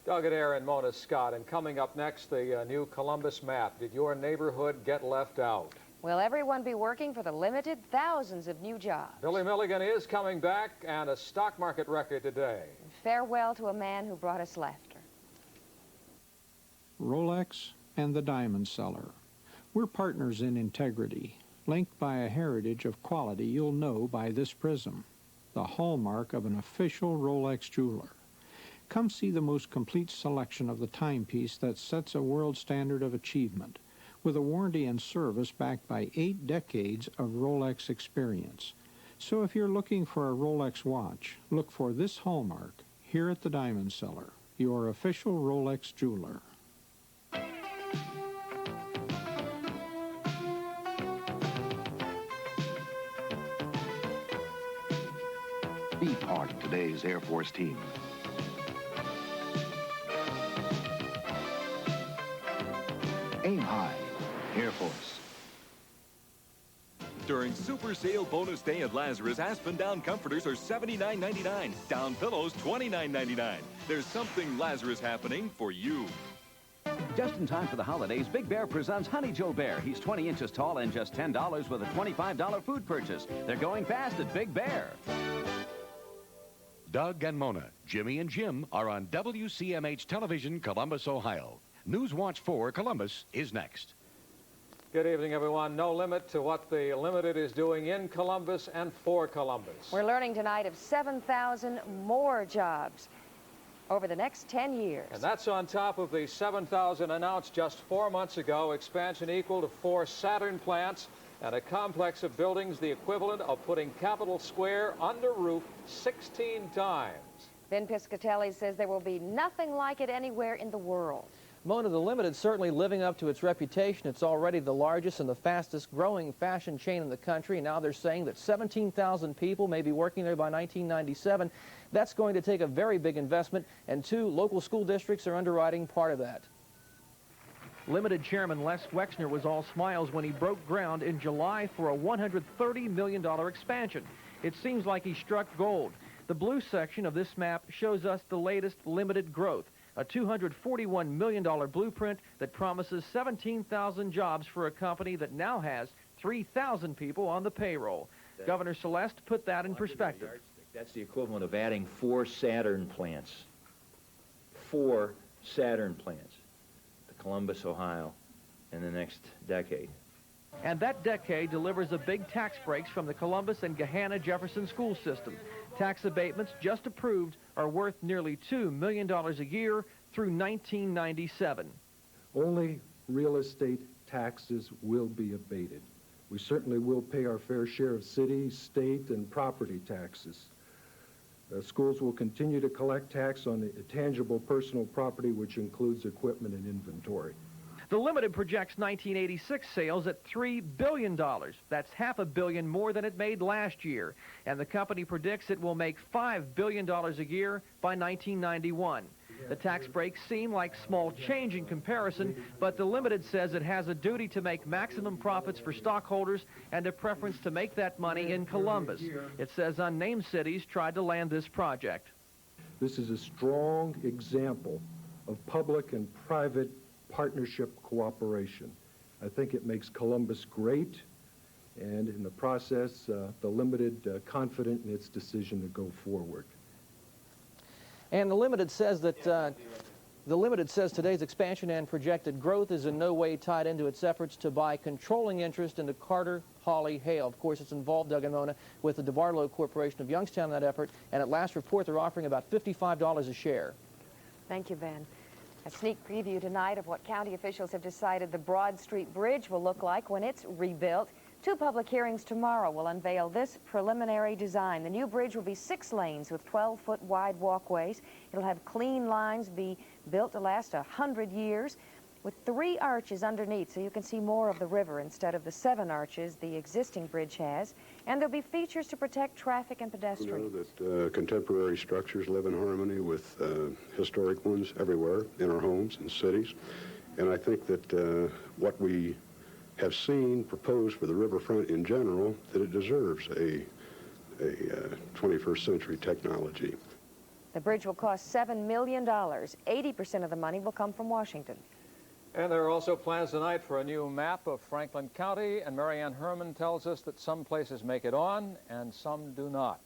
Doug Adair and Mona Scott. And coming up next, the new Columbus map. Did your neighborhood get left out? Will everyone be working for the limited thousands of new jobs? Billy Milligan is coming back, and a stock market record today. Farewell to a man who brought us laughter. Rolex and the Diamond Seller. We're partners in integrity, linked by a heritage of quality you'll know by this prism, the hallmark of an official Rolex jeweler. Come see the most complete selection of the timepiece that sets a world standard of achievement, with a warranty and service backed by 8 decades of Rolex experience. So if you're looking for a Rolex watch, look for this hallmark here at the Diamond Seller, your official Rolex jeweler. Be part of today's Air Force team. Aim high, Air Force. During Super Sale Bonus Day at Lazarus, Aspen Down Comforters are $79.99. Down Pillows, $29.99. There's something Lazarus happening for you. Just in time for the holidays, Big Bear presents Honey Joe Bear. He's 20 inches tall and just $10 with a $25 food purchase. They're going fast at Big Bear. Doug and Mona, Jimmy and Jim are on WCMH Television, Columbus, Ohio. News Watch 4 Columbus is next. Good evening, everyone. No limit to what the Limited is doing in Columbus and for Columbus. We're learning tonight of 7,000 more jobs over the next 10 years. And that's on top of the 7,000 announced just 4 months ago. Expansion equal to 4 Saturn plants and a complex of buildings the equivalent of putting Capitol Square under roof 16 times. Ben Piscatelli says there will be nothing like it anywhere in the world. Mona, the Limited certainly living up to its reputation. It's already the largest and the fastest growing fashion chain in the country. Now they're saying that 17,000 people may be working there by 1997. That's going to take a very big investment, and 2 local school districts are underwriting part of that. Limited Chairman Les Wexner was all smiles when he broke ground in July for a $130 million expansion. It seems like he struck gold. The blue section of this map shows us the latest Limited growth, a $241 million blueprint that promises 17,000 jobs for a company that now has 3,000 people on the payroll. Governor Celeste put that in perspective. That's the equivalent of adding 4 Saturn plants. 4 Saturn plants to Columbus, Ohio in the next decade. And that decade delivers a big tax breaks from the Columbus and Gahanna Jefferson school system. Tax abatements just approved are worth nearly $2 million a year through 1997. Only real estate taxes will be abated. We certainly will pay our fair share of city, state, and property taxes. Schools will continue to collect tax on the tangible personal property, which includes equipment and inventory. The Limited projects 1986 sales at $3 billion. That's $500 million more than it made last year. And the company predicts it will make $5 billion a year by 1991. The tax breaks seem like small change in comparison, but the Limited says it has a duty to make maximum profits for stockholders and a preference to make that money in Columbus. It says unnamed cities tried to land this project. This is a strong example of public and private partnership cooperation. I think it makes Columbus great, and in the process, the Limited confident in its decision to go forward. And the Limited says that today's expansion and projected growth is in no way tied into its efforts to buy controlling interest in the Carter Hawley Hale. Of course, it's involved, Doug and Mona, with the DeBarlo Corporation of Youngstown in that effort, and at last report they're offering about $55 a share. Thank you, Ben. A sneak preview tonight of what county officials have decided the Broad Street Bridge will look like when it's rebuilt. 2 public hearings tomorrow will unveil this preliminary design. The new bridge will be 6 lanes with 12-foot wide walkways. It'll have clean lines, be built to last 100 years, with 3 arches underneath so you can see more of the river instead of the 7 arches the existing bridge has. And there'll be features to protect traffic and pedestrians. We know that contemporary structures live in harmony with historic ones everywhere in our homes and cities. And I think that what we have seen proposed for the riverfront in general, that it deserves a 21st century technology. The bridge will cost $7 million. 80% of the money will come from Washington. And there are also plans tonight for a new map of Franklin County, and Marianne Herman tells us that some places make it on and some do not.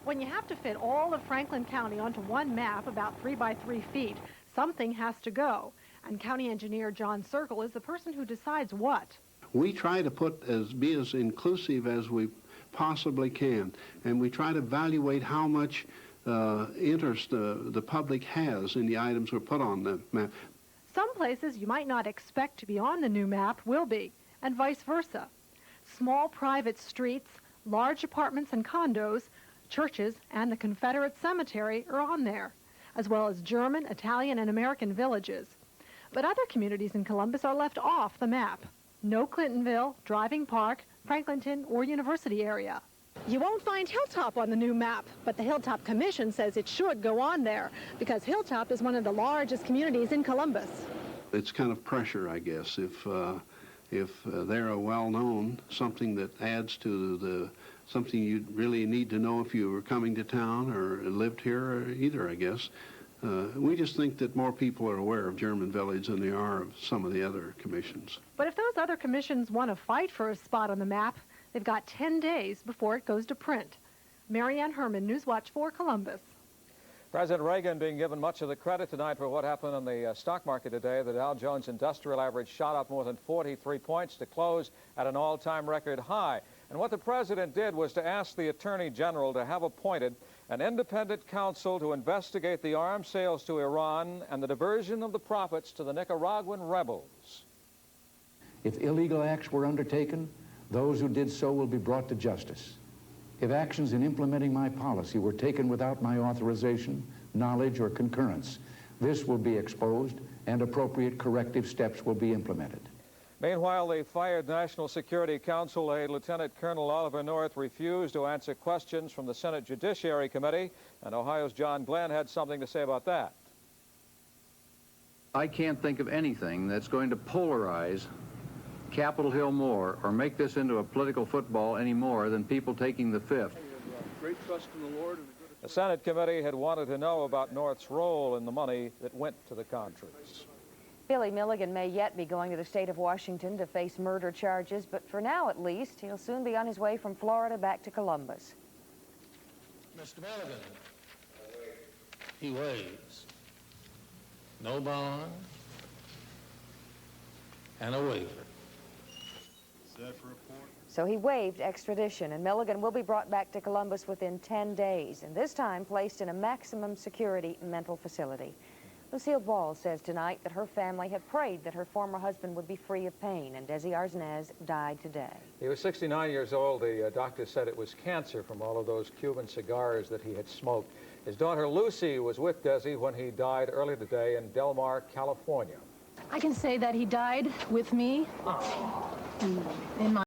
When you have to fit all of Franklin County onto one map about 3 by 3 feet, something has to go. And County Engineer John Circle is the person who decides what. We try to be as inclusive as we possibly can, and we try to evaluate how much interest the public has in the items we're put on the map. Some places you might not expect to be on the new map will be, and vice versa. Small private streets, large apartments and condos, churches, and the Confederate cemetery are on there, as well as German, Italian, and American villages. But other communities in Columbus are left off the map. No Clintonville, Driving Park, Franklinton, or University area. You won't find Hilltop on the new map, but the Hilltop Commission says it should go on there because Hilltop is one of the largest communities in Columbus. It's kind of pressure, I guess, if they're a well-known, something that adds to something you really need to know if you were coming to town or lived here, or either, I guess. We just think that more people are aware of German Village than they are of some of the other commissions. But if those other commissions want to fight for a spot on the map, they've got 10 days before it goes to print. Marianne Herman, Newswatch 4, Columbus. President Reagan being given much of the credit tonight for what happened on the stock market today. The Dow Jones Industrial Average shot up more than 43 points to close at an all-time record high. And what the president did was to ask the Attorney General to have appointed an independent counsel to investigate the arms sales to Iran and the diversion of the profits to the Nicaraguan rebels. If illegal acts were undertaken, those who did so will be brought to justice. If actions in implementing my policy were taken without my authorization, knowledge, or concurrence, this will be exposed and appropriate corrective steps will be implemented. Meanwhile, the fired National Security Council aide, Lieutenant Colonel Oliver North, refused to answer questions from the Senate Judiciary Committee, and Ohio's John Glenn had something to say about that. I can't think of anything that's going to polarize Capitol Hill more or make this into a political football any more than people taking the fifth. Great trust in the Lord. The Senate committee had wanted to know about North's role in the money that went to the Contras. Billy Milligan may yet be going to the state of Washington to face murder charges, but for now at least, he'll soon be on his way from Florida back to Columbus. Mr. Milligan, he waives. No bond and a waiver. So he waived extradition, and Milligan will be brought back to Columbus within 10 days, and this time placed in a maximum security mental facility. Lucille Ball says tonight that her family had prayed that her former husband would be free of pain, and Desi Arznaz died today. He was 69 years old. The doctor said it was cancer from all of those Cuban cigars that he had smoked. His daughter Lucy was with Desi when he died early today in Del Mar, California. I can say that he died with me in my